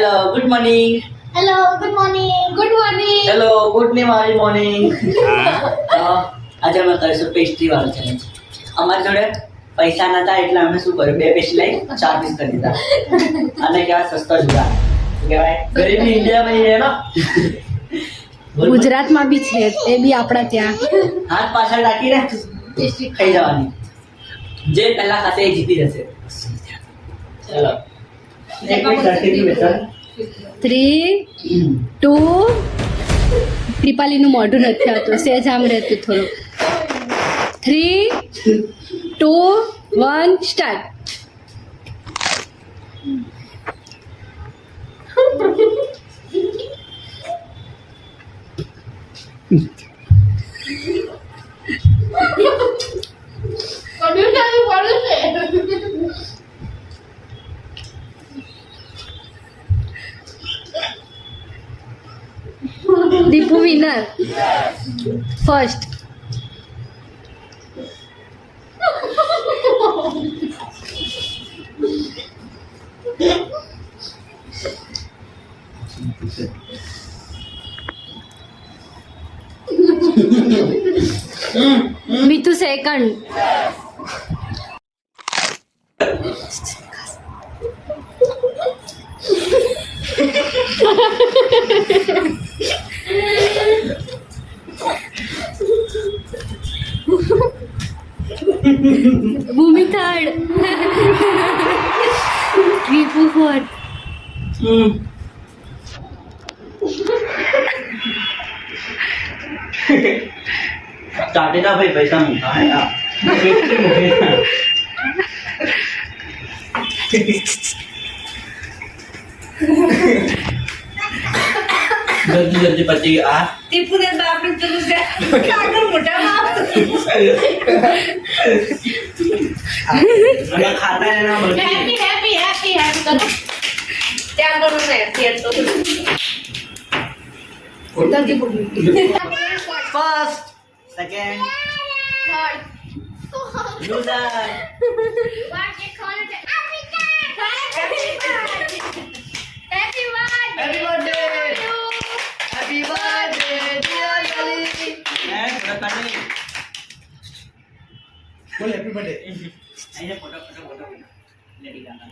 Hello good morning. Hello good morning. Good morning. Hello good morning. આજે અમે કરીશું pastry વાળો ચેલેન્જ. અમારી જોડે પૈસા નતા એટલે અમે શું કર્યું, 2 પેસ્ટ્રી લઈ 4 પીસ કરી દીધા. અને કેવા સસ્તો જુદા કહેવાય, ગરીબી ઇન્ડિયામાં એ એનો ગુજરાતમાં બી છે, એ બી આપણા ત્યાં. હાથ પાછળ રાખીને ખાઈ જવાની. જે પહેલા ખાતે એ જીતી જશે. ચલો 3 2 કૃપાલીનું મોઢું નથી આવતું, સેજ આમ રહેતું થોડું. 3 2 1 start. Deepu winner first. Meetu second. Bhoomi third. Deepu fourth. ચાટે ના ભાઈ, પૈસા મૂકા હે યાર. પેસ્ટ્રી મૂકે. જલ્દી પછી આ દીપુ ને બાપરે ચલો છે કાગળ મોટા માં અને ખાતા એના બધી હેપી હેપી હેપી હેપી કરો ત્યાં કરો ને ત્યાં તો જલ્દી બોલ. First second third loser. વાકે કોણ છે happy birthday Happy birthday, dear Lily. बोल हैप्पी बर्थडे. फोटो. लेडी गाना.